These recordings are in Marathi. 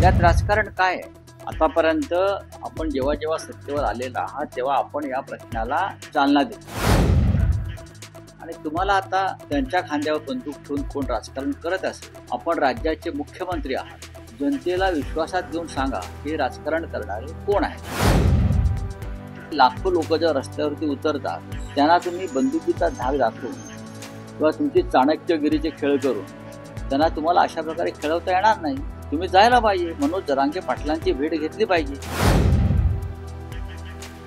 यात राजकारण काय आहे? आतापर्यंत आपण जेव्हा जेव्हा सत्तेवर आलेला आहात तेव्हा आपण या प्रश्नाला चालना दिली आणि तुम्हाला आता त्यांच्या खांद्यावर बंदूक ठेवून कोण राजकारण करत असेल, आपण राज्याचे मुख्यमंत्री आहात, जनतेला विश्वासात घेऊन सांगा हे राजकारण करणारे कोण आहे? लाखो लोक जर रस्त्यावरती उतरतात त्यांना तुम्ही बंदुकीचा धाक दाखवून किंवा तुमची चाणक्यगिरीचे खेळ करून त्यांना तुम्हाला अशा प्रकारे खेळवता येणार नाही. तुम्ही जायला पाहिजे, मनोज जरांगे पाटलांची भेट घेतली पाहिजे.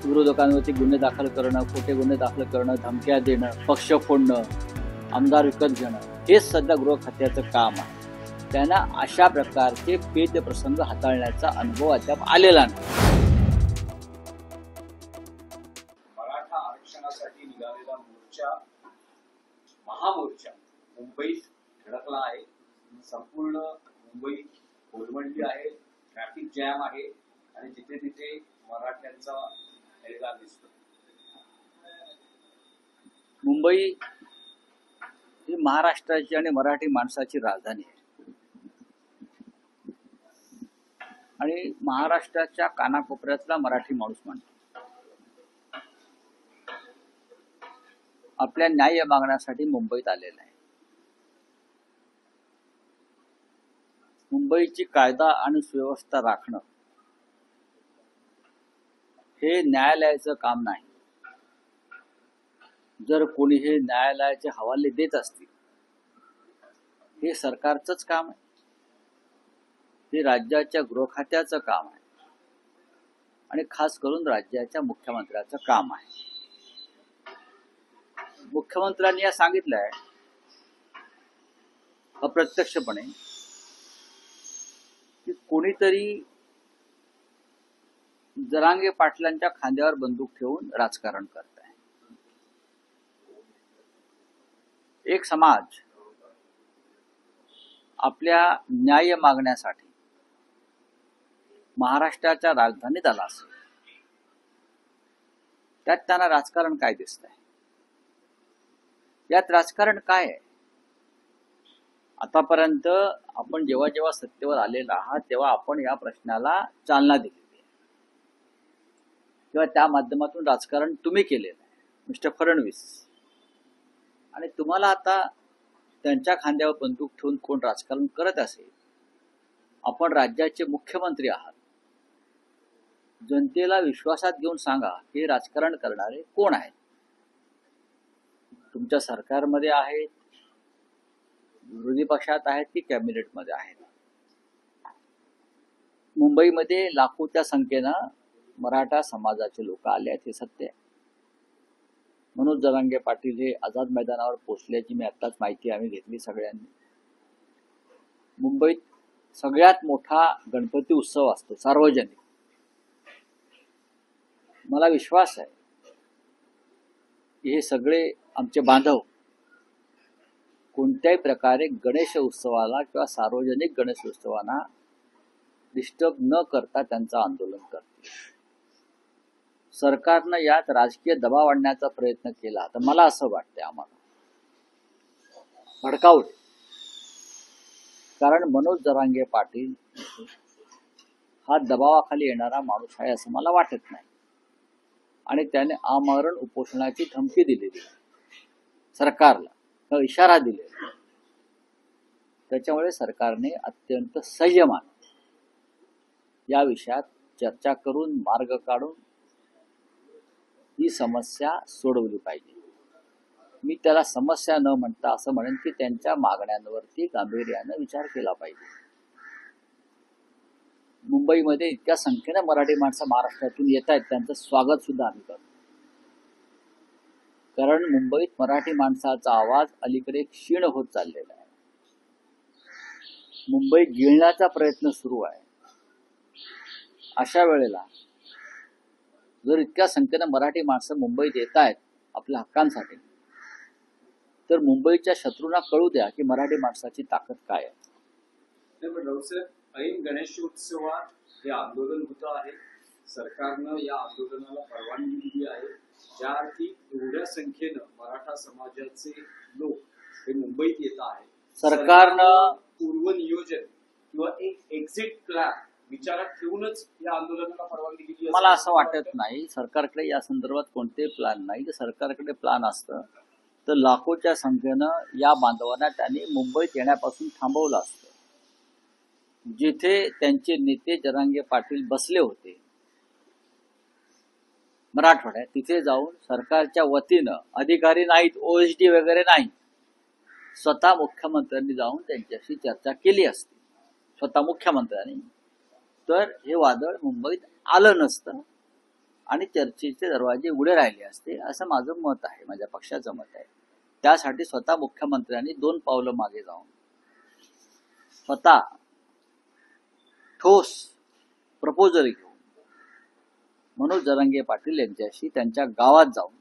विरोधकांवरती गुन्हे दाखल करणं, खोटे गुन्हे दाखल करणं, धमक्या देणं, पक्ष फोडणं, आमदार विकत घेणं हेच सध्या गृह खात्याचं काम आहे. त्यांना अशा प्रकारचे पेच प्रसंग हाताळण्याचा अनुभव अद्याप आलेला नाही. मराठा आरक्षणासाठी निघालेला मोर्चा, महामोर्चा मुंबईत धडकला आहे. संपूर्ण मुंबई कोलमडली आहे, ट्रॅफिक जॅम आहे आणि जिथे तिथे मराठ्यांचा एल्गार दिसतो. मुंबई ही महाराष्ट्राची आणि मराठी माणसाची राजधानी आहे आणि महाराष्ट्राच्या कानाकोपऱ्यातला मराठी माणूस म्हणतो. आपल्या न्याय मागण्यासाठी मुंबईत आलेला आहे. मुंबईची कायदा आणि सुव्यवस्था राखणं हे न्यायालयाचं काम नाही. जर कोणी हे न्यायालयाचे हवाले देत असतील, हे सरकारचंच काम आहे, हे राज्याच्या गृहखात्याचं काम आहे आणि खास करून राज्याच्या मुख्यमंत्र्याचं काम आहे. मुख्यमंत्र्यांनी या सांगितलंय अप्रत्यक्षपणे की कोणीतरी जरांगे पाटलांच्या खांद्यावर बंदूक ठेवून राजकारण करत आहे. एक समाज आपल्या न्याय मागण्यासाठी महाराष्ट्राच्या राजधानीत आला असेल, त्यात त्यांना राजकारण काय दिसतंय? यात राजकारण काय आहे? आतापर्यंत आपण जेव्हा जेव्हा सत्तेवर आलेला आहात तेव्हा आपण या प्रश्नाला चालना दिलेली आहे किंवा त्या माध्यमातून राजकारण तुम्ही केलेलं आहे, मिस्टर फडणवीस. आणि तुम्हाला आता त्यांच्या खांद्यावर बंदूक ठेवून कोण राजकारण करत असेल, आपण राज्याचे मुख्यमंत्री आहात, जनतेला विश्वासात घेऊन सांगा हे राजकारण करणारे कोण आहेत? तुमच्या सरकारमध्ये आहेत, विरोधी पक्षात आहेत की कॅबिनेटमध्ये आहेत? मुंबईमध्ये लाखोच्या संख्येनं मराठा समाजाचे लोक आले आहेत, हे सत्य आहे. मनोज जरांगे पाटील हे आझाद मैदानावर पोहोचल्याची मी आत्ताच माहिती आम्ही घेतली सगळ्यांनी. मुंबईत सगळ्यात मोठा गणपती उत्सव असतो सार्वजनिक. मला विश्वास आहे की हे सगळे आमचे बांधव कोणत्याही प्रकारे गणेश उत्सवाला किंवा सार्वजनिक गणेश उत्सवांना डिस्टर्ब न करता त्यांचं आंदोलन करतील. सरकारनं यात राजकीय दबाव आणण्याचा प्रयत्न केला तर मला असं वाटतंय आम्हाला भडकावले. कारण मनोज जरांगे पाटील हा दबावाखाली येणारा माणूस आहे असं मला वाटत नाही आणि त्याने आमरण उपोषणाची धमकी दिलेली सरकारला, इशारा दिलेला. त्याच्यामुळे सरकारने अत्यंत संयमाने या विषयात चर्चा करून मार्ग काढून ही समस्या सोडवली पाहिजे. मी त्याला समस्या न म्हणता असं म्हणेन की त्यांच्या मागण्यांवरती गांभीर्याने विचार केला पाहिजे. मुंबईमध्ये इतक्या संख्येने मराठी माणसं महाराष्ट्रातून येत आहेत, त्यांचं स्वागत सुद्धा आम्ही करतो. कारण मुंबईत मराठी माणसाचा आवाज अलीकडे क्षीण होत चाललेला आहे. मुंबई गिळण्याचा प्रयत्न सुरू आहे. अशा वेळेला जर इतक्या संख्येनं मराठी माणसं मुंबईत येत आहेत आपल्या हक्कांसाठी, तर मुंबईच्या शत्रूंना कळू द्या की मराठी माणसाची ताकद काय आहे. ऐन गणेशोत्सवात हे आंदोलन होतं आहे. सरकारनं या आंदोलनाला परवानगी दिली आहे. ज्या अर्थी एवढ्या संख्येनं मराठा समाजाचे लोक हे मुंबईत येत आहेत, सरकारनं पूर्वनियोजन किंवा एक एक्झिट प्लॅन विचारात ठेवूनच या आंदोलनाला परवानगी दिली मला असं वाटत नाही. सरकारकडे या संदर्भात कोणतेही प्लॅन नाही. जर सरकारकडे प्लॅन असतं तर लाखोच्या संख्येनं या बांधवांना त्यांनी मुंबईत येण्यापासून थांबवलं असतं. जिथे त्यांचे नेते जरांगे पाटील बसले होते मराठवाड्यात, तिथे जाऊन सरकारच्या वतीनं, अधिकारी नाहीत, OSD वगैरे नाही, स्वतः मुख्यमंत्र्यांनी जाऊन त्यांच्याशी चर्चा केली असती, स्वतः मुख्यमंत्र्यांनी, तर हे वादळ मुंबईत आलं नसतं आणि चर्चेचे दरवाजे उघडे राहिले असते, असं माझं मत आहे, माझ्या पक्षाचं मत आहे. त्यासाठी स्वतः मुख्यमंत्र्यांनी 2 पावलं मागे जाऊन स्वतः ठोस प्रपोजल घेऊन मनोज जरांगे पाटील यांच्याशी त्यांच्या गावात जाऊन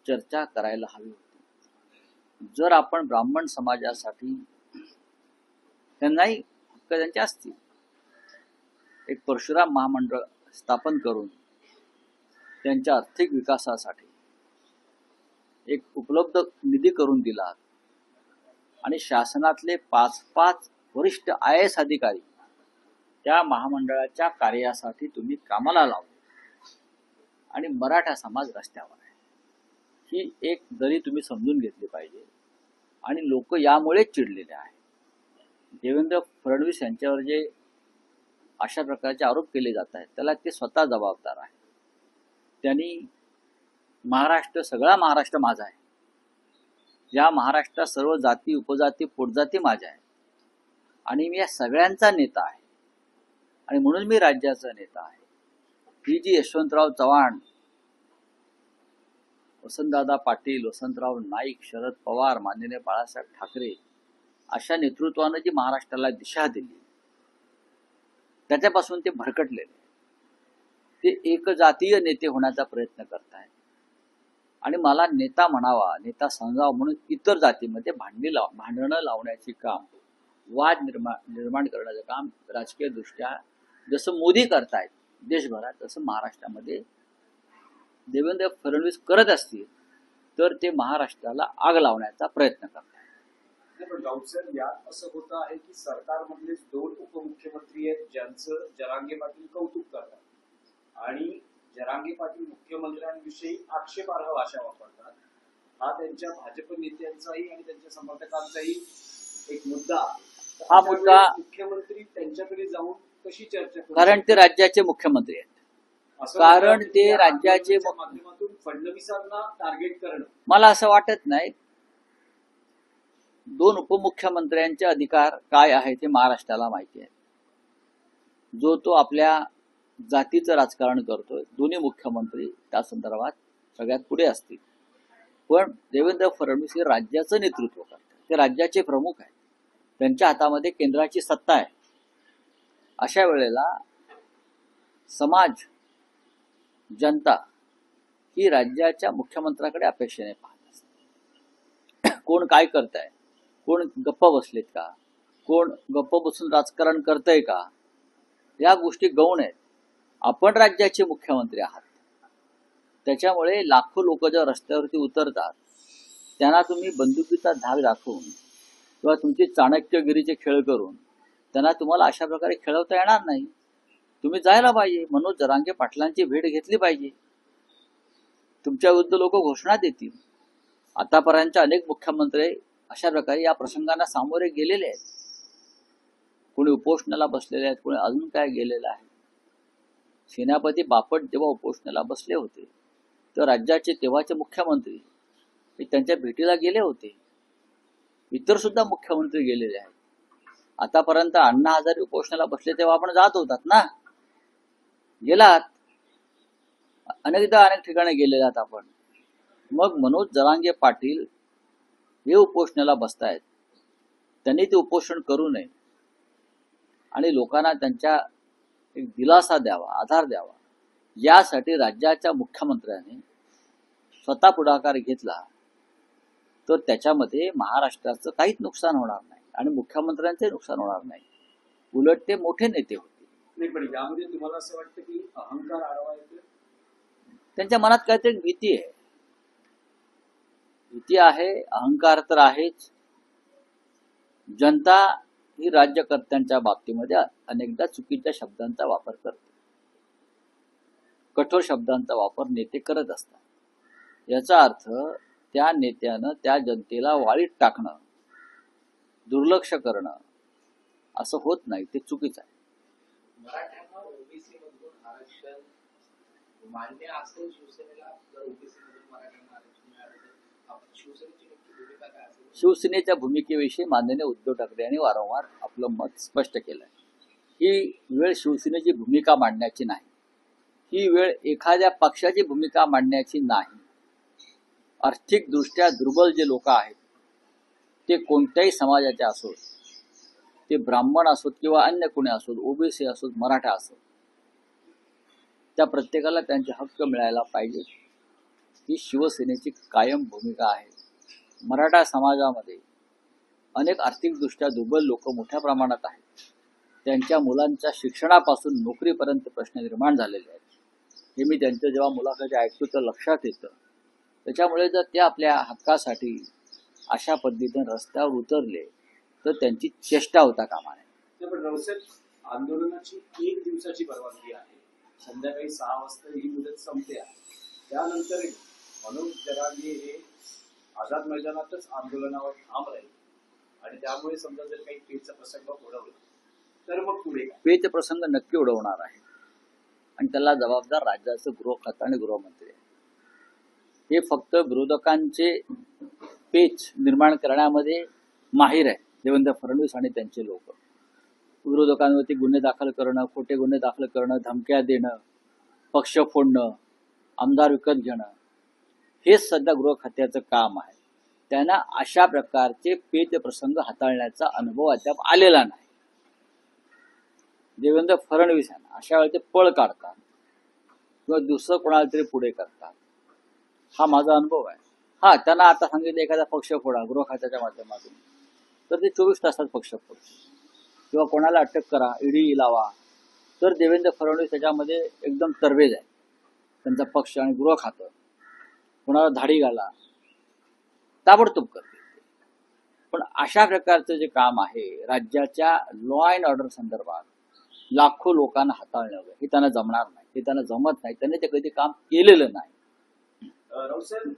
चर्चा करायला हवी होती. जर आपण ब्राह्मण समाजासाठी त्यांनाही हक्क त्यांचे असतील, एक परशुराम महामंडळ स्थापन करून त्यांच्या आर्थिक विकासासाठी एक उपलब्ध निधी करून दिला आणि शासनातले 5 वरिष्ठ IAS अधिकारी त्या महामंडळाच्या कार्यासाठी तुम्ही कामाला लावले आणि मराठा समाज रस्त्यावर आहे, ही एक दरी तुम्ही समजून घेतली पाहिजे. आणि लोक यामुळेच चिडलेले आहेत. देवेंद्र फडणवीस यांच्यावर जे अशा प्रकारचे आरोप केले जात आहेत त्याला ते स्वतः जबाबदार आहे. त्यांनी महाराष्ट्र, सगळा महाराष्ट्र माझा आहे, या महाराष्ट्रात सर्व जाती, उपजाती, पोटजाती माझ्या आहेत आणि मी या सगळ्यांचा नेता आहे आणि म्हणून मी राज्याचा नेता आहे. ही जी यशवंतराव चव्हाण, वसंतदादा पाटील, वसंतराव नाईक, शरद पवार, माननीय बाळासाहेब ठाकरे अशा नेतृत्वानं जी महाराष्ट्राला दिशा दिली, त्याच्यापासून ते भरकटलेले, ते एकजातीय नेते होण्याचा प्रयत्न करतायत आणि मला नेता म्हणावा, नेता समजावा म्हणून इतर जातीमध्ये भांडणं लावण्याचे काम, वाद निर्माण करण्याचं काम राजकीय दृष्ट्या जसं मोदी करतायत देशभरात, तसं महाराष्ट्रामध्ये देवेंद्र फडणवीस करत असतील तर ते महाराष्ट्राला आग लावण्याचा प्रयत्न करतात. पण राऊत साहेब, यात असं होतं आहे की सरकारमधलेच 2 उपमुख्यमंत्री आहेत ज्यांचं जरांगे पाटील कौतुक करतात आणि जरांगे पाटील मुख्यमंत्र्यांविषयी आक्षेपार्ह भाषा वापरतात. हा त्यांच्या भाजप नेत्यांचाही आणि त्यांच्या समर्थकांचाही एक मुद्दा आहे. हा मुद्दा मुख्यमंत्री त्यांच्याकडे जाऊन कशी चर्चा करू? कारण ते राज्याचे मुख्यमंत्री आहेत. कारण ते राज्याचे माध्यमातून फडणवीसांना टार्गेट करणं, मला असं वाटत नाही. 2 उपमुख्यमंत्र्यांचे अधिकार काय आहे ते महाराष्ट्राला माहिती आहे. जो तो आपल्या जातीचं राजकारण करतोय, दोन्ही मुख्यमंत्री त्या संदर्भात सगळ्यात पुढे असतील. पण देवेंद्र फडणवीस हे राज्याचं नेतृत्व करतात, ते राज्याचे प्रमुख आहेत, त्यांच्या हातामध्ये केंद्राची सत्ता आहे. अशा वेळेला समाज, जनता ही राज्याच्या मुख्यमंत्र्याकडे अपेक्षेने पाहत असते. कोण काय करताय, कोण गप्प बसलेत का, कोण गप्प बसून राजकारण करतंय का, या गोष्टी गौण आहेत. आपण राज्याचे मुख्यमंत्री आहात, त्याच्यामुळे लाखो लोक जेव्हा रस्त्यावरती उतरतात त्यांना तुम्ही बंदुकीचा धाक दाखवून किंवा तुमची चाणक्यगिरीचे खेळ करून त्यांना तुम्हाला अशा प्रकारे खेळवता येणार नाही. तुम्ही जायला पाहिजे, मनोज जरांगे पाटलांची भेट घेतली पाहिजे. तुमच्या विरुद्ध लोक घोषणा देतील. आतापर्यंतच्या अनेक मुख्यमंत्री अशा प्रकारे या प्रसंगांना सामोरे गेलेले आहेत. कोणी उपोषणाला बसलेले आहेत, कोणी अजून काय गेलेलं आहे. सेनापती बापट जेव्हा उपोषणाला बसले होते तर राज्याचे तेव्हाचे मुख्यमंत्री त्यांच्या भेटीला गेले होते. इतर सुद्धा मुख्यमंत्री गेलेले आहेत. आतापर्यंत अण्णा हजारे उपोषणाला बसले तेव्हा आपण जात होतात ना, गेलात, अनेकदा अनेक ठिकाणी गेलेले आहात आपण. मग मनोज जरांगे पाटील हे उपोषणाला बसतायत, त्यांनी ते उपोषण करू नये आणि लोकांना त्यांच्या एक दिलासा द्यावा, आधार द्यावा, यासाठी राज्याच्या मुख्यमंत्र्यांनी स्वतः पुढाकार घेतला तर त्याच्यामध्ये महाराष्ट्राचं काहीच नुकसान होणार नाही आणि मुख्यमंत्र्यांचे नुकसान होणार नाही. उलट ते मोठे नेते होते. नाही, पण यामध्ये तुम्हाला असं वाटतं की अहंकार आढावा येतो? त्यांच्या मनात काहीतरी भीती आहे. भीती आहे, अहंकार तर आहेच. जनता ही राज्यकर्त्यांच्या बाबतीमध्ये अनेकदा चुकीच्या शब्दांचा वापर करते. कठोर शब्दांचा वापर नेते करत असतात. याचा अर्थ त्या नेत्यानं त्या जनतेला वाळीत टाकणं, दुर्लक्ष करणं असं होत नाही. ते चुकीचं आहे. मराठ्यांना ओबीसी मधून आरक्षण मान्य असेल शिवसेनेला, जर ओबीसी मधून मराठ्यांना आरक्षण मिळालं तर आपण शिवसेनेची नक्की भूमिका काय असेल? शिवसेनेच्या भूमिकेविषयी माननीय उद्धव ठाकरे यांनी वारंवार आपलं मत स्पष्ट केलं आहे. ही वेळ शिवसेनेची भूमिका मांडण्याची नाही. ही वेळ एखाद्या पक्षाची भूमिका मांडण्याची नाही. आर्थिकदृष्ट्या दुर्बल जे लोक आहेत, ते कोणत्याही समाजाचे असोत, ते ब्राह्मण असोत किंवा अन्य कोणी असोत, ओबीसी असोत, मराठा असोत, त्या प्रत्येकाला त्यांचे हक्क मिळायला पाहिजे. ही शिवसेनेची कायम भूमिका आहे. मराठा समाजामध्ये अनेक आर्थिकदृष्ट्या दुर्बल लोक मोठ्या प्रमाणात आहेत. त्यांच्या मुलांच्या शिक्षणापासून नोकरीपर्यंत प्रश्न निर्माण झालेले आहेत. हे मी त्यांचं जेव्हा मुलाखती ऐकतो तर लक्षात येतं. त्याच्यामुळे जर ते आपल्या हक्कासाठी अशा पद्धतीने रस्त्यावर उतरले तर त्यांची चेष्टा होता कामा नये. पण रावसाहेब, आंदोलनाची 1 दिवसाची परवानगी आहे. संध्याकाळी 6 वाजता ही मुदत संपते आहे. त्यानंतर मनोज जरांगे हे आझाद मैदानातच आंदोलनावर ठाम राहील आणि त्यामुळे समजा जर काही पेचा प्रसंग ओढवला तर मग पुढे काय? पेच प्रसंग नक्की उडवणार आहे आणि त्याला जबाबदार राज्याचं गृह खातं आणि गृहमंत्री आहे. हे फक्त विरोधकांचे पेच निर्माण करण्यामध्ये माहीर आहे देवेंद्र फडणवीस आणि त्यांचे लोक. विरोधकांवरती गुन्हे दाखल करणं, खोटे गुन्हे दाखल करणं, धमक्या देणं, पक्ष फोडणं, आमदार विकत घेणं, हेच सध्या गृह खात्याचं काम आहे. त्यांना अशा प्रकारचे पेच प्रसंग हाताळण्याचा अनुभव अद्याप आलेला नाही. देवेंद्र फडणवीस यांना अशा वेळी ते पळ काढतात किंवा दुसरं कोणाला तरी पुढे करतात. हा माझा अनुभव आहे. हा, त्यांना आता सांगितलं एखादा पक्ष फोडा गृह खात्याच्या माध्यमातून, तर ते 24 तासात पक्ष फोडतील किंवा कोणाला अटक करा, ईडी लावा, तर देवेंद्र फडणवीस त्याच्यामध्ये एकदम तरवेज आहे. त्यांचा पक्ष आणि गृह खातं कोणाला धाडी घाला, ताबडतोब करते. पण अशा प्रकारचं जे काम आहे राज्याच्या लॉ अँड ऑर्डर संदर्भात लाखो लोकांना हाताळणं, हे त्यांना जमणार नाही. हे त्यांना जमत नाही. त्यांनी ते कधी काम केलेलं नाही. रावसाहेब,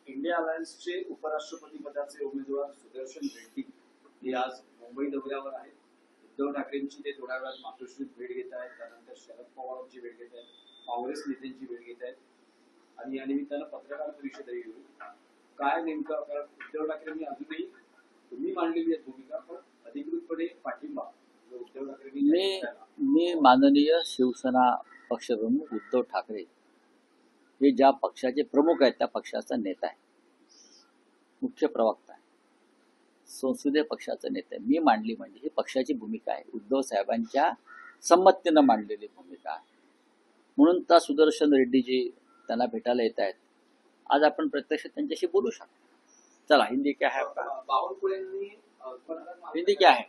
इंडिया अलायन्सचे उपराष्ट्रपती पदाचे उमेदवार सुदर्शन रेड्डी हे आज मुंबई दौऱ्यावर आहेत. उद्धव ठाकरेंची ते थोड्या वेळात मातोश्रीत भेट घेत आहेत. त्यानंतर शरद पवारांची भेट घेत आहेत, काँग्रेस नेत्यांची भेट घेत आहेत आणि या निमित्तानं पत्रकार परिषदही होईल. काय नेमकं, कारण उद्धव ठाकरेंनी अजूनही तुम्ही मांडलेली आहे भूमिका, पण अधिकृतपणे पाठिंबा उद्धव ठाकरेंनी. मी माननीय शिवसेना पक्षप्रमुख उद्धव ठाकरे हे ज्या पक्षाचे प्रमुख आहेत त्या पक्षाचा नेता आहे, मुख्य प्रवक्ता आहे, संसदीय पक्षाचा नेता आहे. मी मांडली म्हणजे ही पक्षाची भूमिका आहे, उद्धव साहेबांच्या संमतीनं मांडलेली भूमिका आहे. म्हणून त्या सुदर्शन रेड्डीजी त्यांना भेटायला येत आहेत. आज आपण प्रत्यक्ष त्यांच्याशी बोलू शकतो. चला, हिंदी क्या है आपका? बावनकुळेंनी हिंदी क्या है?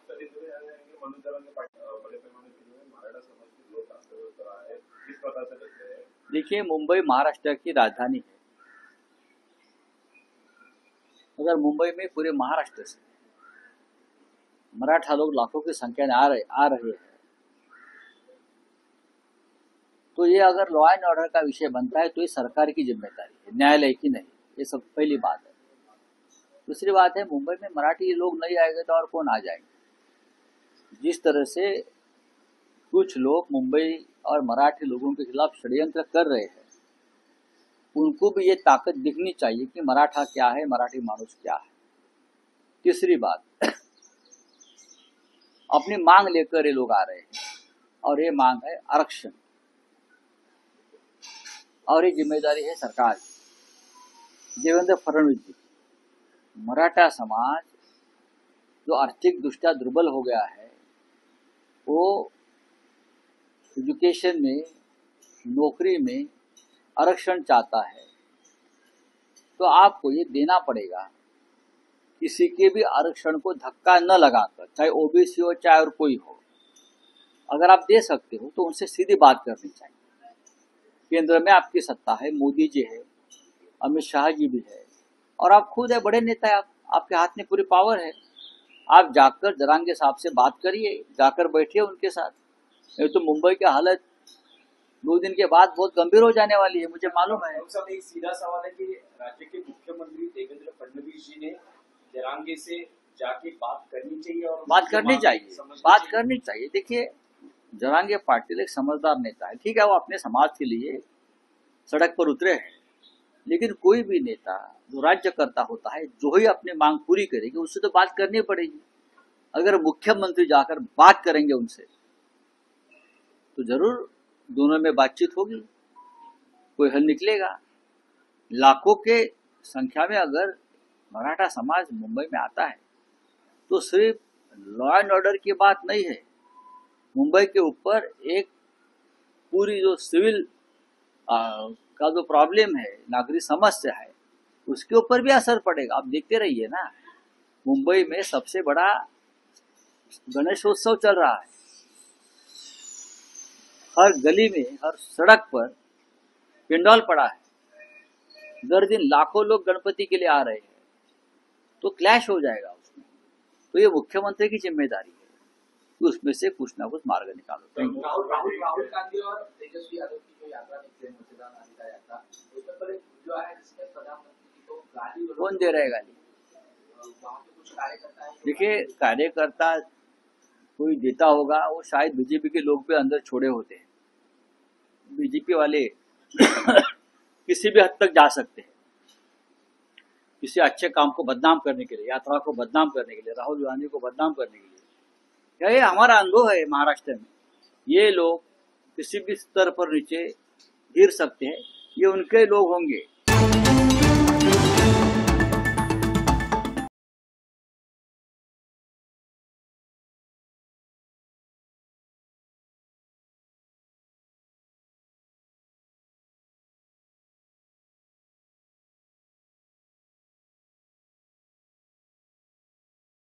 देखिए, मुंबई महाराष्ट्र की राजधानी है. अगर मुंबई में पूरे महाराष्ट्र से मराठा लोग लाखों की संख्या में आ रहे हैं, तो ये अगर लॉ एंड ऑर्डर का विषय बनता है तो ये सरकार की जिम्मेदारी है, न्यायालय की नहीं. ये सब पहली बात है. दूसरी बात है, मुंबई में मराठी लोग नहीं आएंगे तो और कौन आ जाएंगे? जिस तरह से कुछ लोग मुंबई और मराठी लोगों के खिलाफ षड्यंत्र कर रहे हैं, उनको भी ये ताकत दिखनी चाहिए कि मराठा क्या है, मराठी मानुस क्या है. तीसरी बात, अपनी मांग लेकर ये लोग आ रहे हैं और ये मांग है आरक्षण, और ये जिम्मेदारी है सरकार की, देवेंद्र फडणवीस जी. मराठा समाज जो आर्थिक दृष्टया दुर्बल हो गया है, वो एजुकेशन में, नौकरी में आरक्षण चाहता है, तो आपको ये देना पड़ेगा. किसी के भी आरक्षण को धक्का न लगाकर, चाहे ओबीसी हो चाहे और कोई हो, अगर आप दे सकते हो तो उनसे सीधी बात करनी चाहिए. केंद्र में आपकी सत्ता है, मोदी जी है, अमित शाह जी भी है, और आप खुद है, बड़े नेता है, आपके हाथ में पूरी पावर है. आप जाकर जरांगे साहब से बात करिए, जाकर बैठिए उनके साथ। नहीं तो मुंबई की हालत 2 दिन के बाद बहुत गंभीर हो जाने वाली है, मुझे मालूम है। डॉक्टर साहब, एक सीधा सवाल है कि राज्य के मुख्यमंत्री देवेंद्र फडणवीस जी ने जरांगे से जाके बात करनी चाहिए और बात करनी मांग चाहिए, समझनी बात चाहिए। करनी चाहिए। देखिए, जरांगे पाटिल एक समझदार नेता है, ठीक है, वो अपने समाज के लिए सड़क पर उतरे हैं, लेकिन कोई भी नेता जो राज्यकर्ता होता है, जो ही अपनी मांग पूरी करेगी, उससे तो बात करनी पड़ेगी। अगर मुख्यमंत्री जाकर बात करेंगे उनसे, तो जरूर दोनों में बातचीत होगी, कोई हल निकलेगा। लाखों के संख्या में अगर मराठा समाज मुंबई में आता है, तो सिर्फ लॉ एंड ऑर्डर की बात नहीं है। मुंबई के ऊपर एक पूरी जो सिविल का जो प्रॉब्लम है, नागरिक समस्या है, उसके ऊपर भी असर पड़ेगा। आप देखते रहिए ना, मुंबई में सबसे बड़ा गणेशोत्सव चल रहा है। हर गली में, हर सड़क पर पंडाल पड़ा है, दर दिन लाखों लोग गणपति के लिए आ रहे हैं, तो क्लैश हो जाएगा उसमें। तो ये मुख्यमंत्री की जिम्मेदारी है कि उसमें से कुछ ना कुछ मार्ग निकालो। Thank you. राहुल गांधी और तेजस्वी यादव की जो यात्रा निकले, मतदान आदि का यात्रा, उसमें पर एक वीडियो आया जिसमें प्रधानमंत्री को गाली कौन दे रहा है गाली? वहाँ के कुछ कार्यकर्ता हैं। देखिए, कार्यकर्ता कोई देता होगा, वो शायद बीजेपी के लोग भी अंदर छोड़े होते हैं। बीजेपी वाले किसी भी हद तक जा सकते हैं, किसी अच्छे काम को बदनाम करने के लिए, यात्रा को बदनाम करने के लिए, राहुल गांधी को बदनाम करने के लिए। क्या ये हमारा अनुभव है महाराष्ट्र में, ये लोग किसी भी स्तर पर नीचे गिर सकते हैं, ये उनके लोग होंगे।